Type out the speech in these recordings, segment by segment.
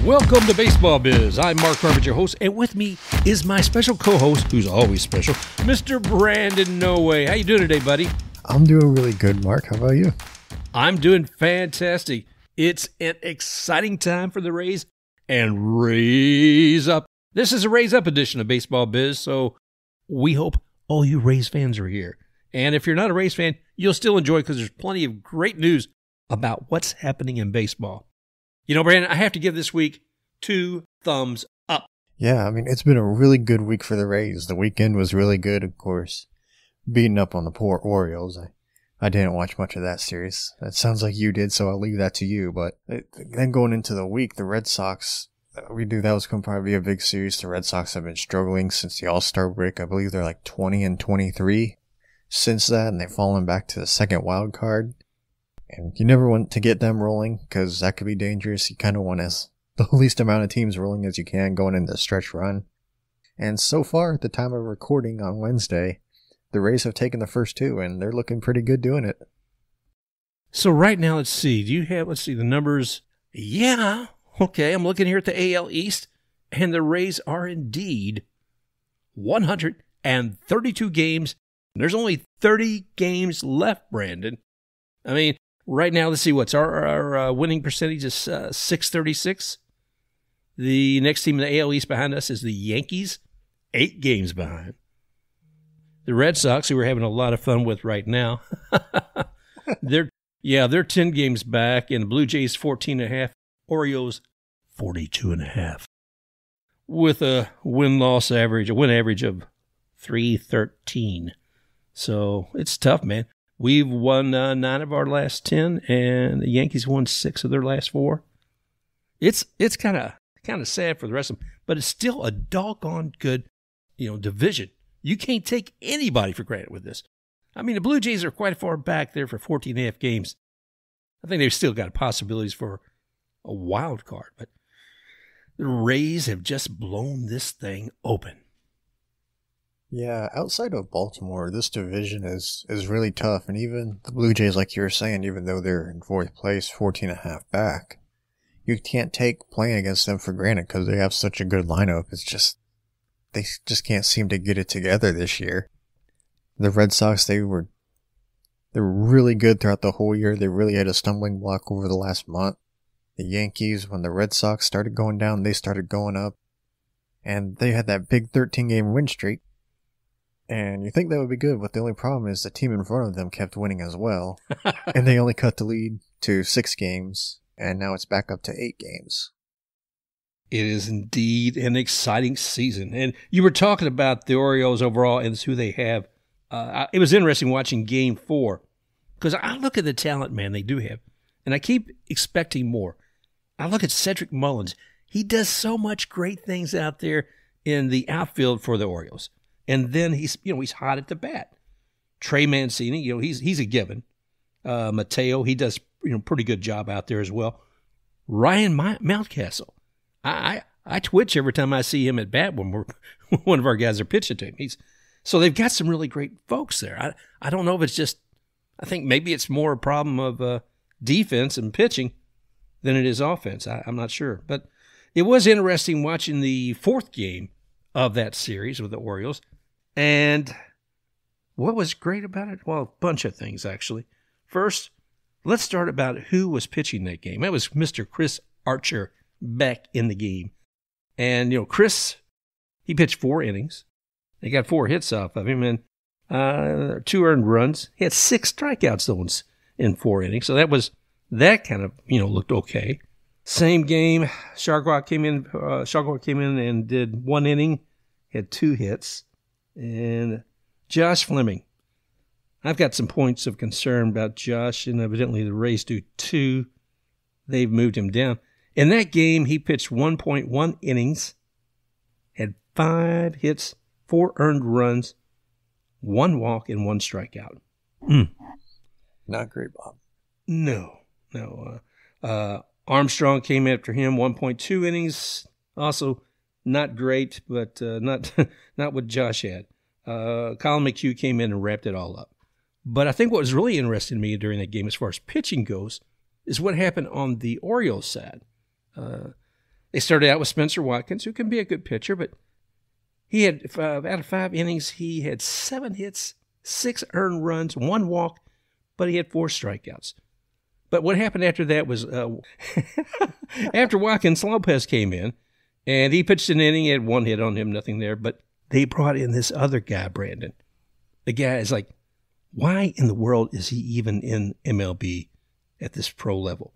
Welcome to Baseball Biz. I'm Mark Carbage, your host, and with me is my special co-host, who's always special, Mr. Brandon Noe. How you doing today, buddy? I'm doing really good, Mark. How about you? I'm doing fantastic. It's an exciting time for the Rays and RaysUP. This is a RaysUP edition of Baseball Biz, so we hope all you Rays fans are here. And if you're not a Rays fan, you'll still enjoy because there's plenty of great news about what's happening in baseball. You know, Brandon, I have to give this week 2 thumbs up. Yeah, I mean, it's been a really good week for the Rays. The weekend was really good, of course. Beating up on the poor Orioles. I didn't watch much of that series. That sounds like you did, so I'll leave that to you. But then going into the week, the Red Sox, we knew that was going to probably be a big series. The Red Sox have been struggling since the All-Star break. I believe they're like 20-23 since that, and they've fallen back to the second wild card. And you never want to get them rolling because that could be dangerous. You kind of want the least amount of teams rolling as you can going into the stretch run. And so far, at the time of recording on Wednesday, the Rays have taken the first 2, and they're looking pretty good doing it. So right now, let's see. Do you have, the numbers? Yeah. Okay, I'm looking here at the AL East, and the Rays are indeed 132 games. There's only 30 games left, Brandon. I mean, right now, let's see, what's our winning percentage is .636. The next team in the AL East behind us is the Yankees, 8 games behind. The Red Sox, who we're having a lot of fun with right now, they're 10 games back, and the Blue Jays 14.5, Orioles 42.5, with a win average of .313. So it's tough, man. We've won 9 of our last 10, and the Yankees won 6 of their last 4. It's kind of sad for the rest of them, but it's still a doggone good, division. You can't take anybody for granted with this. I mean, the Blue Jays are quite far back there for 14.5 games. I think they've still got possibilities for a wild card, but the Rays have just blown this thing open. Yeah, outside of Baltimore, this division is really tough. And even the Blue Jays, like you were saying, even though they're in 4th place, 14.5 back, you can't take playing against them for granted because they have such a good lineup. It's just, they just can't seem to get it together this year. The Red Sox, they were really good throughout the whole year. They really had a stumbling block over the last month. The Yankees, when the Red Sox started going down, they started going up. And they had that big 13-game win streak. And you think that would be good, but the only problem is the team in front of them kept winning as well. And they only cut the lead to 6 games, and now it's back up to 8 games. It is indeed an exciting season. And you were talking about the Orioles overall and who they have. It was interesting watching Game 4, because I look at the talent, man, they do have, and I keep expecting more. I look at Cedric Mullins. He does so much great things out there in the outfield for the Orioles. And then he's hot at the bat. Trey Mancini, he's a given. Mateo, he does pretty good job out there as well. Ryan Mountcastle, I twitch every time I see him at bat when one of our guys are pitching to him. So they've got some really great folks there. I don't know if it's just, I think maybe it's more a problem of defense and pitching than it is offense. I'm not sure, but it was interesting watching the 4th game of that series with the Orioles. And what was great about it? Well, a bunch of things, actually. First, let's start about who was pitching that game. That was Mr. Chris Archer back in the game. And, Chris, he pitched 4 innings. They got 4 hits off of him and 2 earned runs. He had 6 strikeouts, though, in 4 innings. So that kind of, looked okay. Same game, Chargois came in and did 1 inning, had 2 hits. And Josh Fleming, I've got some points of concern about Josh, and evidently the Rays do too. They've moved him down. In that game, he pitched 1.1 innings, had 5 hits, 4 earned runs, 1 walk, and 1 strikeout. Not great, Bob. No. Armstrong came after him, 1.2 innings, also not great, but not what Josh had. Colin McHugh came in and wrapped it all up. But I think what was really interesting to me during that game as far as pitching goes is what happened on the Orioles side. They started out with Spencer Watkins, who can be a good pitcher, but he had, out of 5 innings, he had 7 hits, 6 earned runs, 1 walk, but he had 4 strikeouts. But what happened after that was, after Watkins, Lopez came in, and he pitched an inning. He had 1 hit on him, nothing there. But they brought in this other guy, Brandon. The guy is like, why in the world is he even in MLB at this pro level?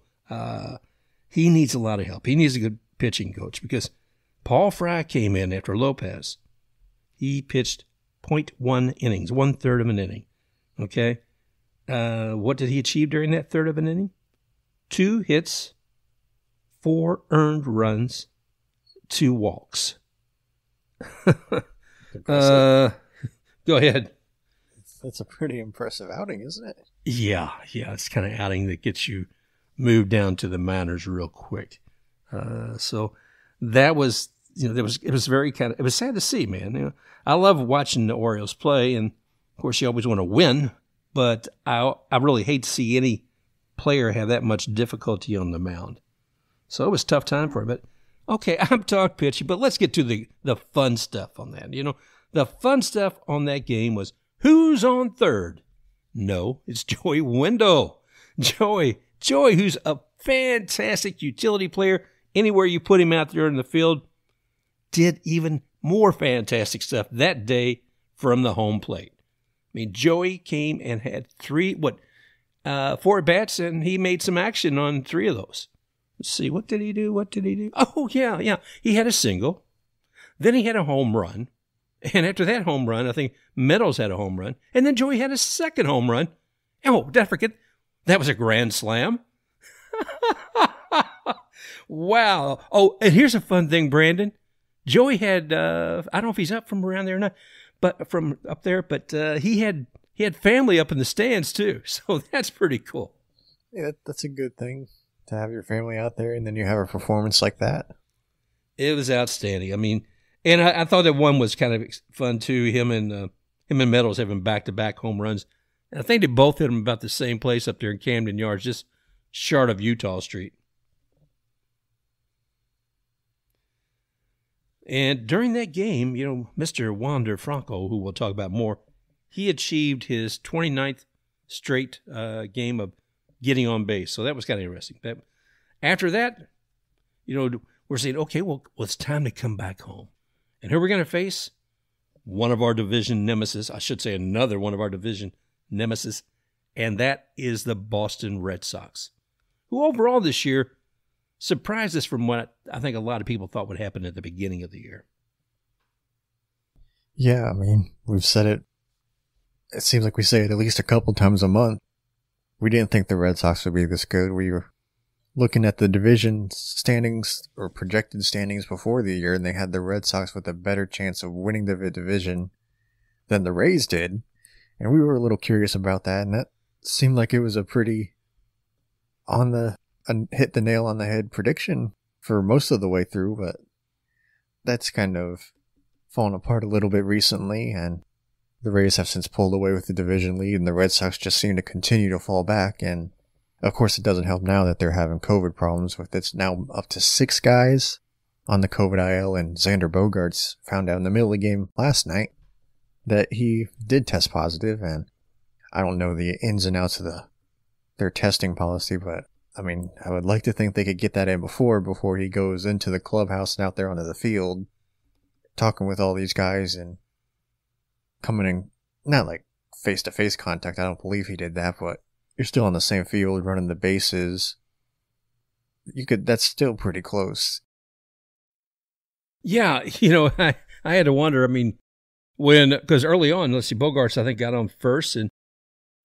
He needs a lot of help. He needs a good pitching coach because Paul Fry came in after Lopez. He pitched 0.1 innings, 1/3 of an inning. Okay? What did he achieve during that third of an inning? 2 hits, 4 earned runs, 2 walks. Go ahead. That's a pretty impressive outing, isn't it? Yeah. It's kind of outing that gets you moved down to the minors real quick. So that was, it was very it was sad to see, man. I love watching the Orioles play, and of course you always want to win, but I really hate to see any player have that much difficulty on the mound. So it was a tough time for him. But okay, I'm talk pitching, but let's get to the fun stuff on that. The fun stuff on that game was who's on third? No, it's Joey Wendle. Joey, who's a fantastic utility player. Anywhere you put him out there in the field, did even more fantastic stuff that day from the home plate. I mean, Joey came and had 4 at-bats, and he made some action on 3 of those. Let's see, what did he do? Oh, yeah. He had a single. Then he had a home run. And after that home run, I think Meadows had a home run. And then Joey had a second home run. Oh, did I forget? That was a grand slam. Wow. Oh, and here's a fun thing, Brandon. Joey had, I don't know if he's up from around there or not, but from up there, but he had family up in the stands too. So that's pretty cool. Yeah, that's a good thing to have your family out there, and then you have a performance like that. It was outstanding. I mean, and I thought that one was kind of fun too. Him and Meadows having back-to-back home runs. And I think they both hit them about the same place up there in Camden Yard, just short of Utah Street. And during that game, Mr. Wander Franco, who we'll talk about more, he achieved his 29th straight game of getting on base. So that was kind of interesting. But after that, we're saying, okay, well, it's time to come back home. And who we're going to face? One of our division nemesis. I should say another one of our division nemesis. And that is the Boston Red Sox, who overall this year surprised us from what I think a lot of people thought would happen at the beginning of the year. Yeah, I mean, we've said it. It seems like we say it at least a couple times a month. We didn't think the Red Sox would be this good. We were looking at the division standings or projected standings before the year, and they had the Red Sox with a better chance of winning the division than the Rays did. And we were a little curious about that, and that seemed like it was a pretty hit the nail on the head prediction for most of the way through, but that's kind of fallen apart a little bit recently, and the Rays have since pulled away with the division lead, and the Red Sox just seem to continue to fall back. And of course, it doesn't help now that they're having COVID problems. With it's now up to 6 guys on the COVID IL, and Xander Bogaerts found out in the middle of the game last night that he did test positive, and I don't know the ins and outs of their testing policy, but I mean, I would like to think they could get that in before he goes into the clubhouse and out there onto the field, talking with all these guys and coming in, not like face-to-face contact. I don't believe he did that, but you're still on the same field, running the bases. That's still pretty close. Yeah, I had to wonder, I mean, because early on, let's see, Bogaerts, I think, got on first, and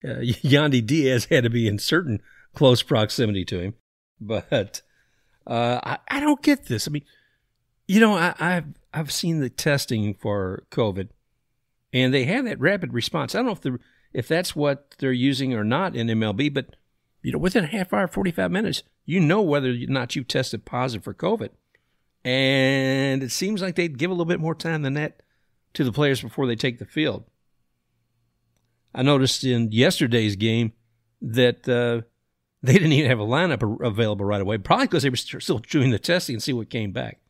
Yandy Diaz had to be in certain close proximity to him. But I don't get this. I mean, I've seen the testing for COVID, and they have that rapid response. I don't know if that's what they're using or not in MLB, but within a half hour, 45 minutes, whether or not you tested positive for COVID. And it seems like they'd give a little bit more time than that to the players before they take the field. I noticed in yesterday's game that they didn't even have a lineup available right away, probably because they were still doing the testing and see what came back.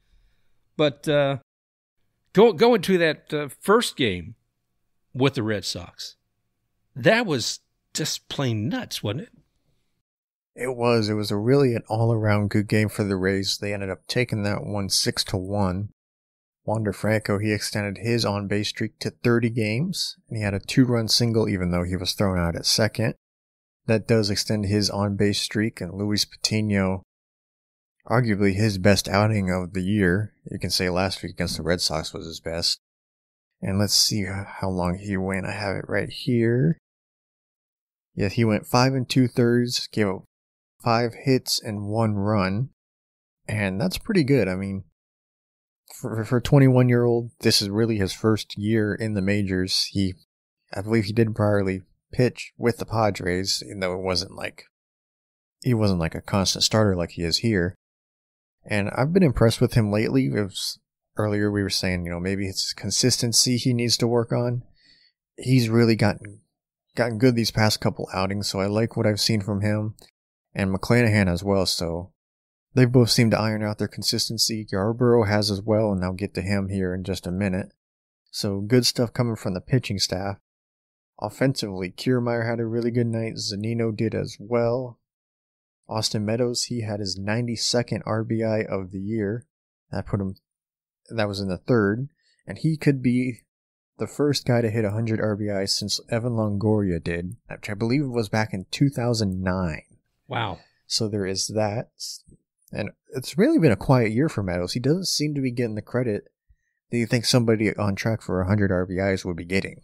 But going to that first game with the Red Sox, that was just plain nuts, wasn't it? It was. It was an all-around good game for the Rays. They ended up taking that one 6-1. Wander Franco, he extended his on-base streak to 30 games, and he had a 2-run single even though he was thrown out at second. That does extend his on-base streak, and Luis Patino, arguably his best outing of the year. You can say last week against the Red Sox was his best. And let's see how long he went. I have it right here. Yeah, he went 5 2/3, gave up 5 hits and 1 run. And that's pretty good. I mean, for a 21-year-old, this is really his first year in the majors. I believe he did priorly pitch with the Padres, even though he wasn't like a constant starter like he is here. And I've been impressed with him lately. Earlier we were saying, maybe it's consistency he needs to work on. He's really gotten good these past couple outings, so I like what I've seen from him. And McClanahan as well, so they both seem to iron out their consistency. Yarborough has as well, and I'll get to him here in just a minute. So good stuff coming from the pitching staff. Offensively, Kiermaier had a really good night. Zunino did as well. Austin Meadows, he had his 92nd RBI of the year. That was in the third. And he could be the first guy to hit 100 RBIs since Evan Longoria did, which I believe was back in 2009. Wow. So there is that. And it's really been a quiet year for Meadows. He doesn't seem to be getting the credit that you think somebody on track for 100 RBIs would be getting.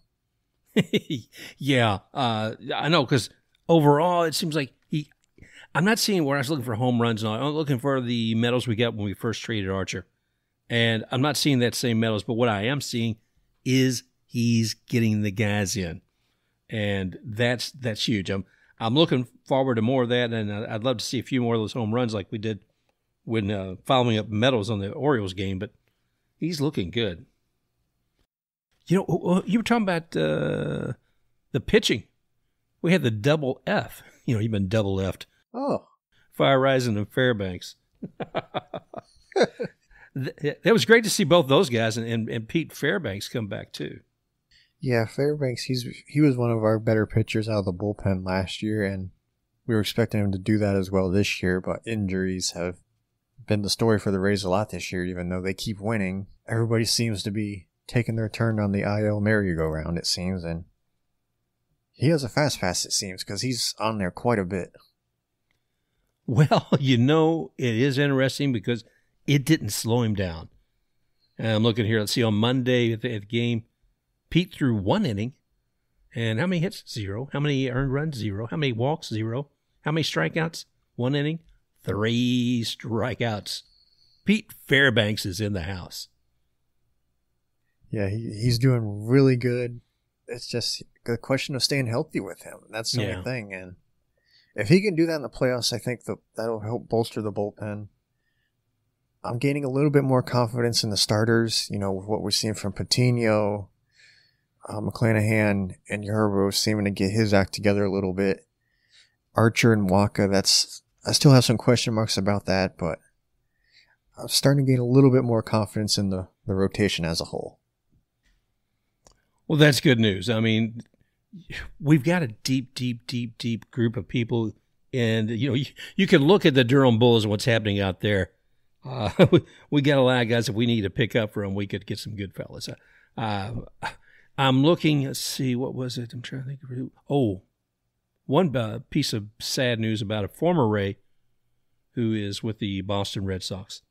Yeah, I know, because overall it seems like I'm not seeing where I was looking for home runs. I'm looking for the Meadows we got when we first traded Archer. And I'm not seeing that same Meadows, but what I am seeing is he's getting the guys in. And that's huge. I'm looking forward to more of that, and I'd love to see a few more of those home runs like we did when following up Meadows on the Orioles game, but he's looking good. You were talking about the pitching. We had the double F. You've been double F'd. Oh. Fire Rising and Fairbanks. That was great to see both those guys and Pete Fairbanks come back too. Yeah, Fairbanks, he was one of our better pitchers out of the bullpen last year, and we were expecting him to do that as well this year, but injuries have been the story for the Rays a lot this year, even though they keep winning. Everybody seems to be taking their turn on the IL merry-go-round, it seems, and he has a fast pass, it seems, because he's on there quite a bit. Well, it is interesting because it didn't slow him down. And I'm looking here. Let's see, on Monday at the game, Pete threw 1 inning. And how many hits? 0. How many earned runs? 0. How many walks? 0. How many strikeouts? 1 inning. 3 strikeouts. Pete Fairbanks is in the house. Yeah, he's doing really good. It's just a question of staying healthy with him. That's the only thing. And if he can do that in the playoffs, I think that'll help bolster the bullpen. I'm gaining a little bit more confidence in the starters, with what we're seeing from Patino, McClanahan, and Yarborough seeming to get his act together a little bit. Archer and Waka, I still have some question marks about that, but I'm starting to gain a little bit more confidence in the rotation as a whole. Well, that's good news. I mean, we've got a deep group of people, and you can look at the Durham Bulls and what's happening out there. We got a lot of guys that we need to pick up from. We could get some good fellas. I'm looking. Let's see, what was it? I'm trying to think of who. Oh, one piece of sad news about a former Ray who is with the Boston Red Sox,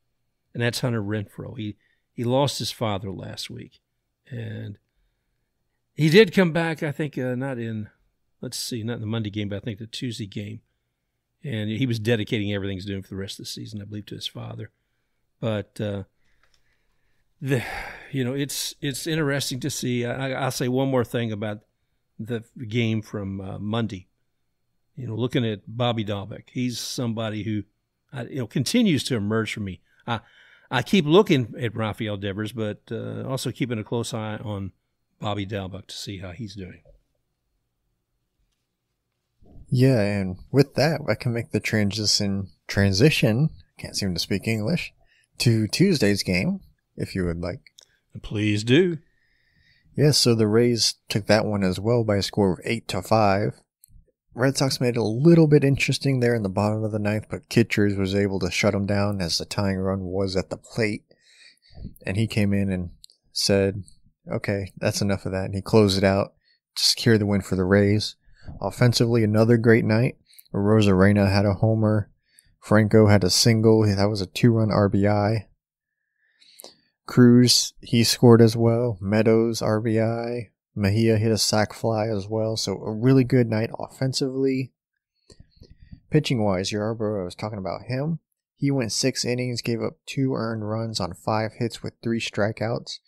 and that's Hunter Renfroe. He lost his father last week, and he did come back, I think, not in the Monday game, but I think the Tuesday game. And he was dedicating everything he's doing for the rest of the season, I believe, to his father. But, it's interesting to see. I'll say one more thing about the game from Monday. Looking at Bobby Dahlbeck, he's somebody who, continues to emerge for me. I keep looking at Rafael Devers, but also keeping a close eye on Bobby Dahlbeck to see how he's doing. Yeah, and with that, I can make the transition, can't seem to speak English, to Tuesday's game, if you would like. Please do. Yeah, so the Rays took that one as well by a score of 8-5. Red Sox made it a little bit interesting there in the bottom of the ninth, but Kittredge was able to shut them down as the tying run was at the plate. And he came in and said, okay, that's enough of that. And he closed it out to secure the win for the Rays. Offensively, another great night. Rosarena had a homer. Franco had a single. That was a 2-run RBI. Cruz, he scored as well. Meadows RBI. Mejia hit a sac fly as well. So a really good night offensively. Pitching-wise, Yarbrough, I was talking about him. He went 6 innings, gave up 2 earned runs on 5 hits with 3 strikeouts.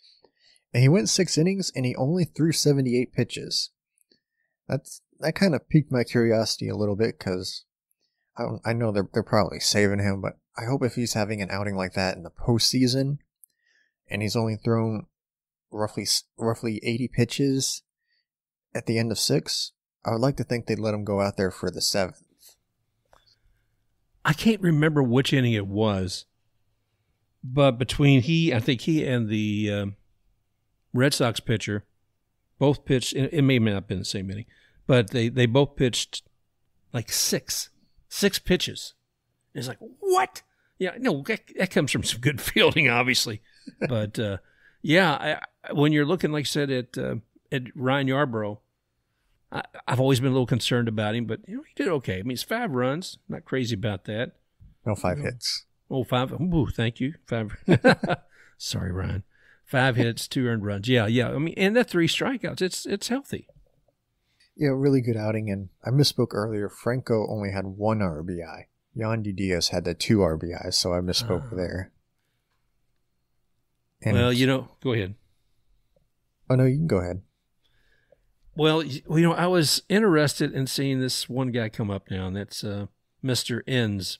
And he went 6 innings and he only threw 78 pitches. That kind of piqued my curiosity a little bit because I know they're probably saving him, but I hope if he's having an outing like that in the postseason and he's only thrown roughly 80 pitches at the end of 6, I would like to think they'd let him go out there for the 7th. I can't remember which inning it was, but between I think he and the Red Sox pitcher both pitched. It may not have been the same inning, but they both pitched like six pitches. It's like, what? Yeah, no, that comes from some good fielding, obviously. But, when you're looking, like I said, at Ryan Yarbrough, I've always been a little concerned about him, but he did okay. I mean, it's 5 runs. Not crazy about that. No, 5 hits. Oh, 5. Ooh, thank you. 5. Sorry, Ryan. 5 hits, 2 earned runs. Yeah. I mean, and the 3 strikeouts. It's healthy. Yeah, really good outing. And I misspoke earlier. Franco only had 1 RBI. Yandy Diaz had the 2 RBIs, so I misspoke there. And go ahead. Oh, no, you can go ahead. Well, I was interested in seeing this one guy come up now, and that's Mr. Enns.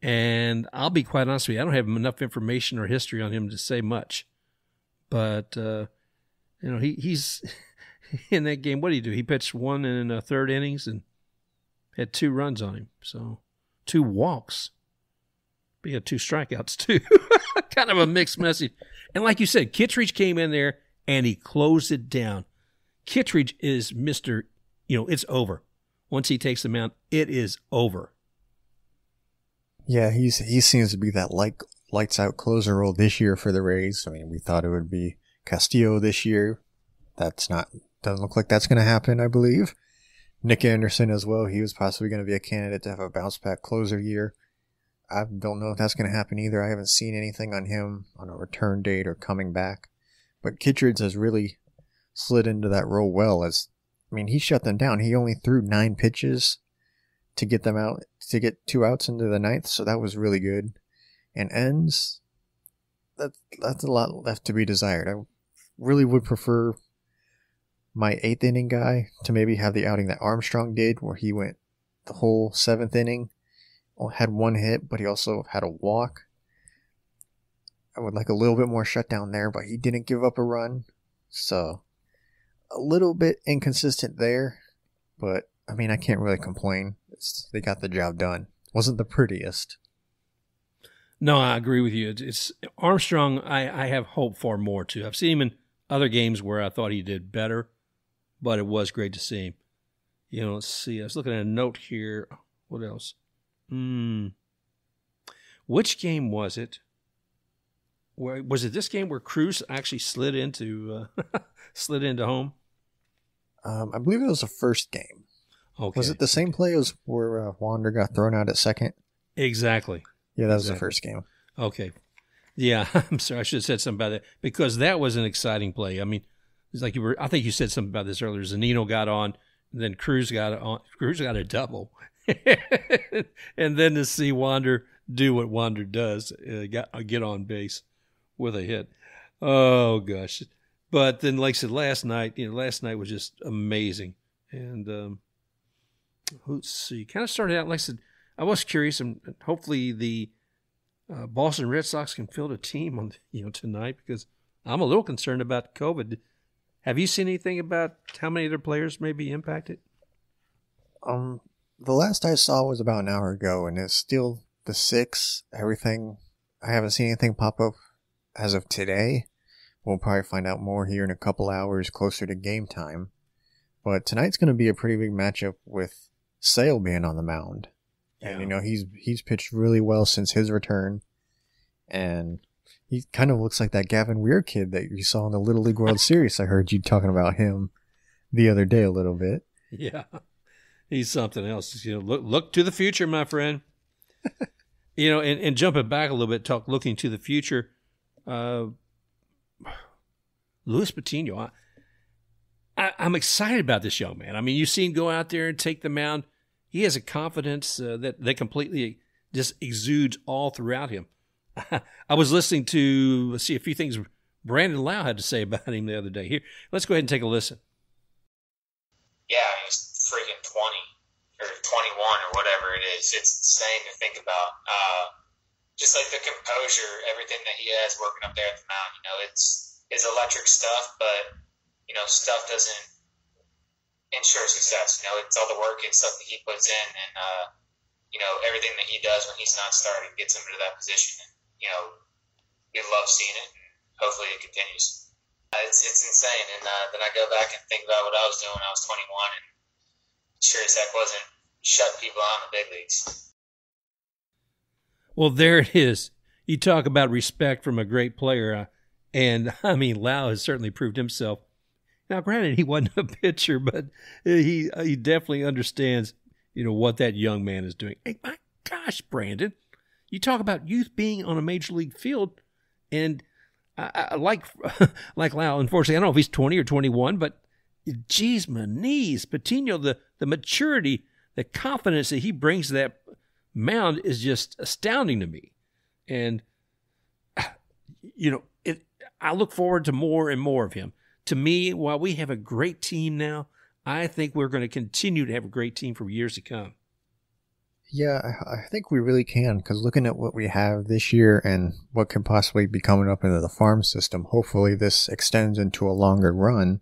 And I'll be quite honest with you, I don't have enough information or history on him to say much. But, he's in that game. What did he do? He pitched 1 1/3 innings and had 2 runs on him. So 2 walks. But he had 2 strikeouts, too. Kind of a mixed message. And like you said, Kittredge came in there and he closed it down. Kittredge is Mr. It's over. Once he takes the mound, it is over. Yeah, he seems to be that lights out closer role this year for the Rays. I mean, we thought it would be Castillo this year. Doesn't look like that's going to happen, I believe. Nick Anderson as well. He was possibly going to be a candidate to have a bounce back closer year. I don't know if that's going to happen either. I haven't seen anything on him on a return date or coming back. But Kittredge has really slid into that role well. He shut them down. He only threw 9 pitches to get them out, to get 2 outs into the 9th, so that was really good. And Enns, that's a lot left to be desired. I really would prefer my 8th inning guy to maybe have the outing that Armstrong did, where he went the whole 7th inning, had 1 hit, but he also had a walk. I would like a little bit more shutdown there, but he didn't give up a run. So, a little bit inconsistent there, but, I can't really complain. They got the job done. Wasn't the prettiest. No, I agree with you. It's Armstrong, I have hope for more, too. I've seen him in other games where I thought he did better, but it was great to see him. Let's see. I was looking at a note here. What else? Which game was it? Was it this game where Cruz actually slid into home? I believe it was the first game. Okay. Was it the same play as where Wander got thrown out at second? Exactly. Yeah, that was the first game. Okay. Yeah, I'm sorry. I should have said something about that because that was an exciting play. It's like I think you said something about this earlier. Zanino got on, and then Cruz got on. Cruz got a double. And then to see Wander do what Wander does, get on base with a hit. Oh, gosh. But then, like I said, last night was just amazing. And let's see, kind of started out, like I said, I was curious, and hopefully the Boston Red Sox can field a team on tonight because I'm a little concerned about COVID. Have you seen anything about how many of their players may be impacted? The last I saw was about an hour ago, and it's still the 6. Everything. I haven't seen anything pop up as of today. We'll probably find out more here in a couple hours closer to game time. But tonight's going to be a pretty big matchup with Sale being on the mound. Yeah. And, he's pitched really well since his return. And he kind of looks like that Gavin Weir kid that you saw in the Little League World Series. I heard you talking about him the other day a little bit. Yeah. He's something else. Look to the future, my friend. And jumping back a little bit, looking to the future. Luis Patino, I'm excited about this young man. I mean, you've seen him go out there and take the mound. He has a confidence that completely just exudes all throughout him. I was listening to, a few things Brandon Lowe had to say about him the other day. Here, let's go ahead and take a listen. Yeah, he's freaking 20 or 21 or whatever it is. It's insane to think about. Just like the composure, everything that he has working up there at the mound, it's electric stuff, but, stuff doesn't ensure success. It's all the work and stuff that he puts in and, everything that he does when he's not starting gets him to that position. And, we love seeing it, and hopefully it continues. It's insane. And then I go back and think about what I was doing when I was 21, and sure as heck wasn't shutting people out in the big leagues. Well, there it is. You talk about respect from a great player, and I mean, Lowe has certainly proved himself. Now, granted, he wasn't a pitcher, but he definitely understands, what that young man is doing. Hey, my gosh, Brandon, you talk about youth being on a major league field, and I like Lowe. Unfortunately, I don't know if he's 20 or 21, but geez, my knees, Patino, the maturity, the confidence that he brings to that mound is just astounding to me. And, I look forward to more and more of him. To me, while we have a great team now, I think we're going to continue to have a great team for years to come. Yeah, I think we really can, because looking at what we have this year and what could possibly be coming up into the farm system, hopefully this extends into a longer run,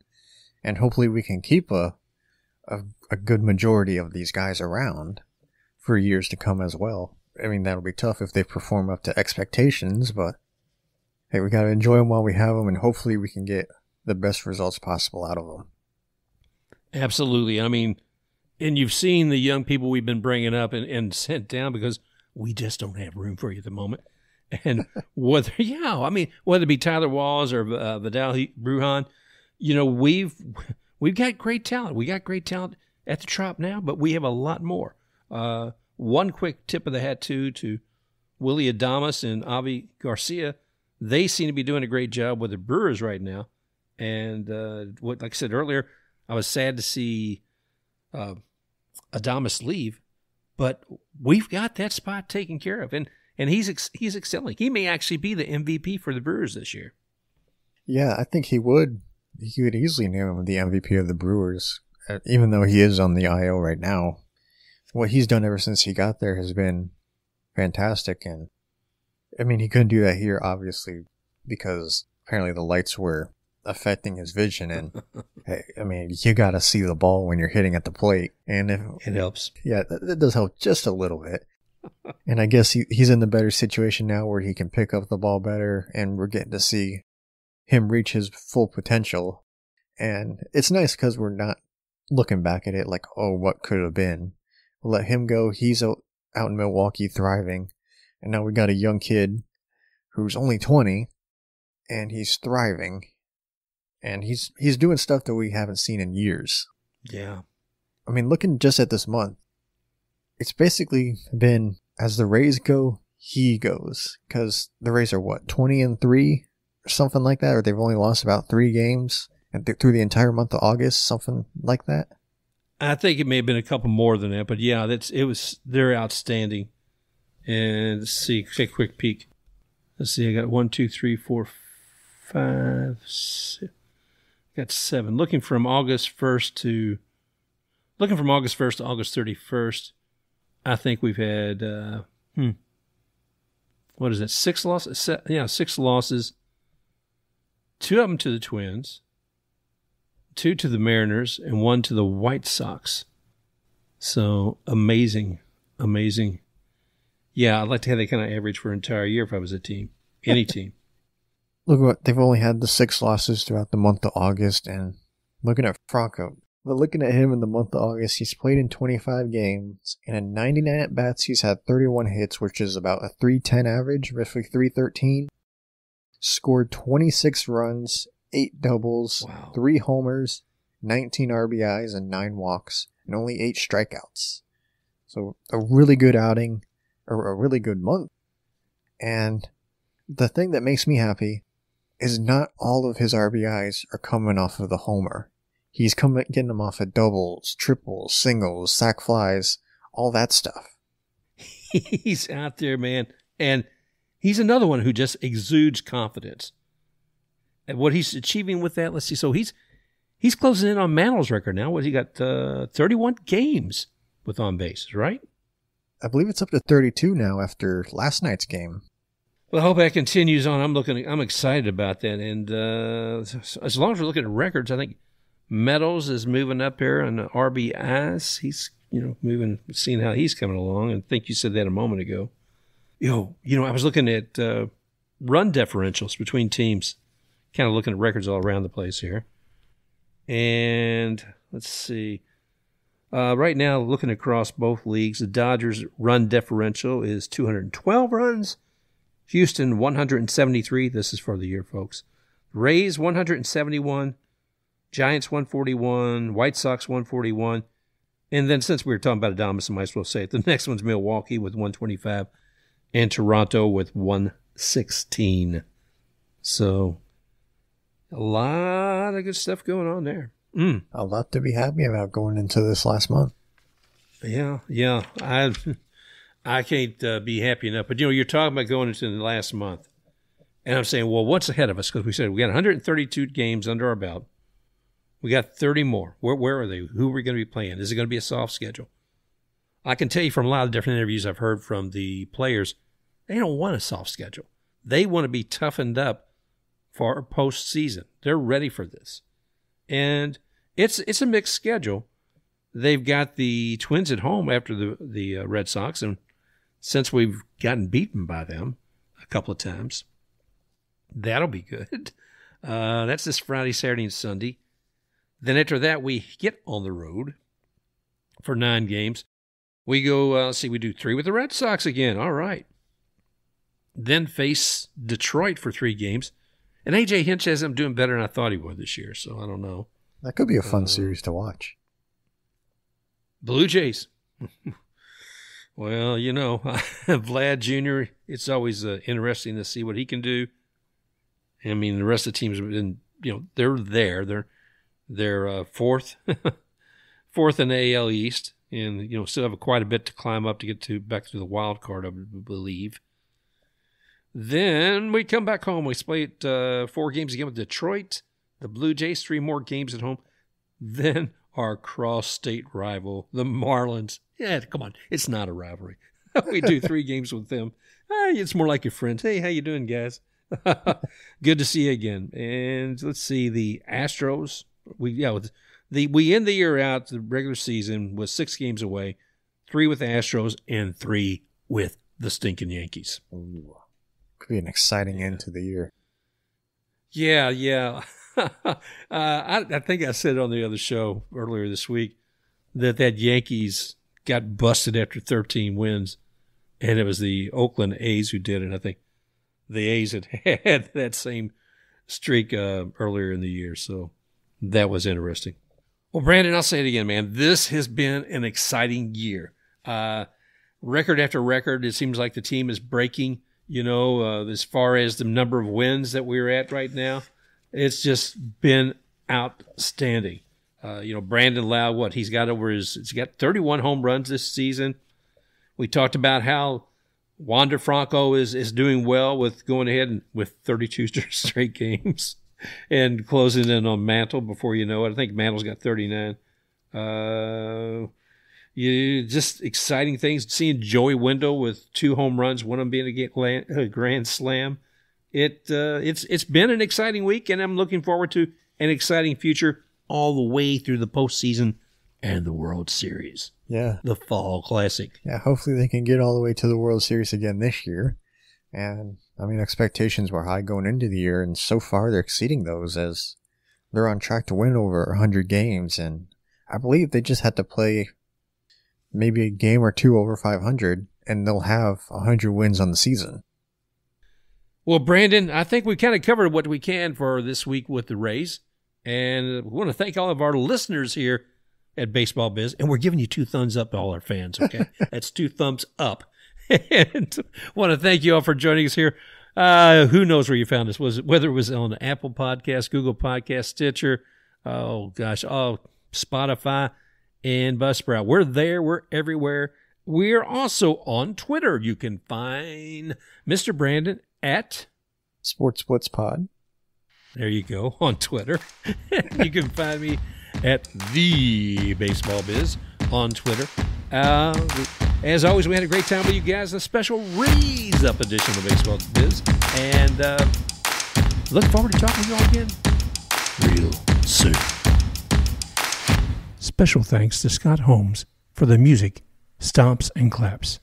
and hopefully we can keep a good majority of these guys around for years to come as well. I mean, that'll be tough if they perform up to expectations, but hey, we got to enjoy them while we have them, and hopefully we can get the best results possible out of them. Absolutely. I mean, and you've seen the young people we've been bringing up and sent down because we just don't have room for you at the moment. And whether it be Tyler Walls or Vidal Brujan, we've got great talent. We got great talent at the Trop now, but we have a lot more. One quick tip of the hat, too, to Willie Adames and Avi Garcia. They seem to be doing a great job with the Brewers right now. And like I said earlier, I was sad to see Adames leave, but we've got that spot taken care of, and he's excelling. He may actually be the MVP for the Brewers this year. Yeah, I think he would. He would easily name him the MVP of the Brewers, even though he is on the IL right now. What he's done ever since he got there has been fantastic, and I mean, he couldn't do that here, obviously, because apparently the lights were affecting his vision, and hey, I mean, you got to see the ball when you're hitting at the plate, and it helps. Yeah, that does help just a little bit. And I guess he's in the better situation now where he can pick up the ball better, and we're getting to see him reach his full potential. And it's nice because we're not looking back at it like, oh, what could have been. We'll let him go. He's out in Milwaukee thriving, and now we got a young kid who's only 20, and he's thriving. And he's doing stuff that we haven't seen in years. Yeah. I mean, looking just at this month, it's basically been, as the Rays go, he goes. Because the Rays are, 20-3? Or something like that? Or they've only lost about 3 games and through the entire month of August? Something like that? I think it may have been a couple more than that. But yeah, they're outstanding. And let's see, take a quick peek. Let's see, I got 1, 2, 3, 4, 5, 6. Got 7. Looking from August 1st to August 31st, I think we've had what is it? 6 losses. 6 losses. 2 of them to the Twins, 2 to the Mariners, and 1 to the White Sox. So amazing. Yeah, I'd like to have that kind of average for an entire year if I was a team, any team. Look what they've only had the 6 losses throughout the month of August, and looking at Franco. But looking at him in the month of August, he's played in 25 games, and in 99 at-bats, he's had 31 hits, which is about a .310 average, roughly .313. Scored 26 runs, 8 doubles, 3 homers, 19 RBIs, and 9 walks, and only 8 strikeouts. So a really good outing, or a really good month. And the thing that makes me happy is not all of his RBIs are coming off of the homer. He's getting them off of doubles, triples, singles, sac flies, all that stuff. He's out there, man. And he's another one who just exudes confidence. And what he's achieving with that, let's see. So he's closing in on Mantle's record now. What, he got 31 games with on bases, right? I believe it's up to 32 now after last night's game. Well, I hope that continues on. I'm excited about that. And as long as we're looking at records, I think Meadows is moving up here on the RBIs. He's, moving, seeing how he's coming along. And I think you said that a moment ago. I was looking at run differentials between teams, kind of looking at records all around the place here. And let's see. Right now, looking across both leagues, the Dodgers' run differential is 212 runs. Houston, 173. This is for the year, folks. Rays, 171. Giants, 141. White Sox, 141. And then since we were talking about Adames, I might as well say it. The next one's Milwaukee with 125 and Toronto with 116. So a lot of good stuff going on there. A lot to be happy about going into this last month. Yeah. I can't be happy enough. But, you're talking about going into the last month. And I'm saying, well, what's ahead of us? Because we said we got 132 games under our belt. We got 30 more. Where are they? Who are we going to be playing? Is it going to be a soft schedule? I can tell you from a lot of different interviews I've heard from the players, they don't want a soft schedule. They want to be toughened up for postseason. They're ready for this. And it's a mixed schedule. They've got the Twins at home after the Red Sox, and since we've gotten beaten by them a couple of times, that'll be good. That's this Friday, Saturday, and Sunday. Then after that, we get on the road for 9 games. We go, we do 3 with the Red Sox again. All right. Then face Detroit for 3 games. And A.J. Hinch has him doing better than I thought he would this year, so I don't know. That could be a fun series to watch. Blue Jays. Well, Vlad Jr., it's always interesting to see what he can do. I mean, the rest of the teams have been, they're there. They're fourth in the AL East, and still have quite a bit to climb up to get back to the wild card, I believe. Then we come back home. We split 4 games again with Detroit, the Blue Jays, 3 more games at home. Then our cross-state rival, the Marlins. Yeah, come on, it's not a rivalry. We do 3 games with them. It's more like your friends. Hey, how you doing, guys? Good to see you again. And let's see, the Astros. We end the year out, the regular season, with 6 games away, 3 with the Astros and 3 with the stinking Yankees. Ooh. Could be an exciting end to the year. Yeah. I think I said on the other show earlier this week that Yankees got busted after 13 wins, and it was the Oakland A's who did it. I think the A's had that same streak earlier in the year, so that was interesting. Well, Brandon, I'll say it again, man. This has been an exciting year. Record after record, it seems like the team is breaking, as far as the number of wins that we're at right now. It's just been outstanding. Brandon Lowe, he's got 31 home runs this season. We talked about how Wander Franco is doing well with going ahead with 32 straight games and closing in on Mantle before you know it. I think Mantle's got 39. Just exciting things. Seeing Joey Wendle with 2 home runs, one of them being a grand slam. It's been an exciting week, and I'm looking forward to an exciting future all the way through the postseason and the World Series. Yeah. The Fall Classic. Yeah, hopefully they can get all the way to the World Series again this year. And, I mean, expectations were high going into the year, and so far they're exceeding those as they're on track to win over 100 games. And I believe they just had to play maybe a game or two over 500, and they'll have 100 wins on the season. Well, Brandon, I think we kind of covered what we can for this week with the Rays. And we want to thank all of our listeners here at Baseball Biz. And we're giving you 2 thumbs up to all our fans, okay? That's 2 thumbs up. And want to thank you all for joining us here. Who knows where you found us? Whether it was on Apple Podcasts, Google Podcasts, Stitcher, Spotify, and Buzzsprout. We're there. We're everywhere. We're also on Twitter. You can find Mr. Brandon at Sports Splits Pod. There you go, on Twitter. You can find me at The Baseball Biz on Twitter. As always, we had a great time with you guys. A special RaysUP edition of Baseball Biz. And look forward to talking to you all again real soon. Special thanks to Scott Holmes for the music, Stomps and Claps.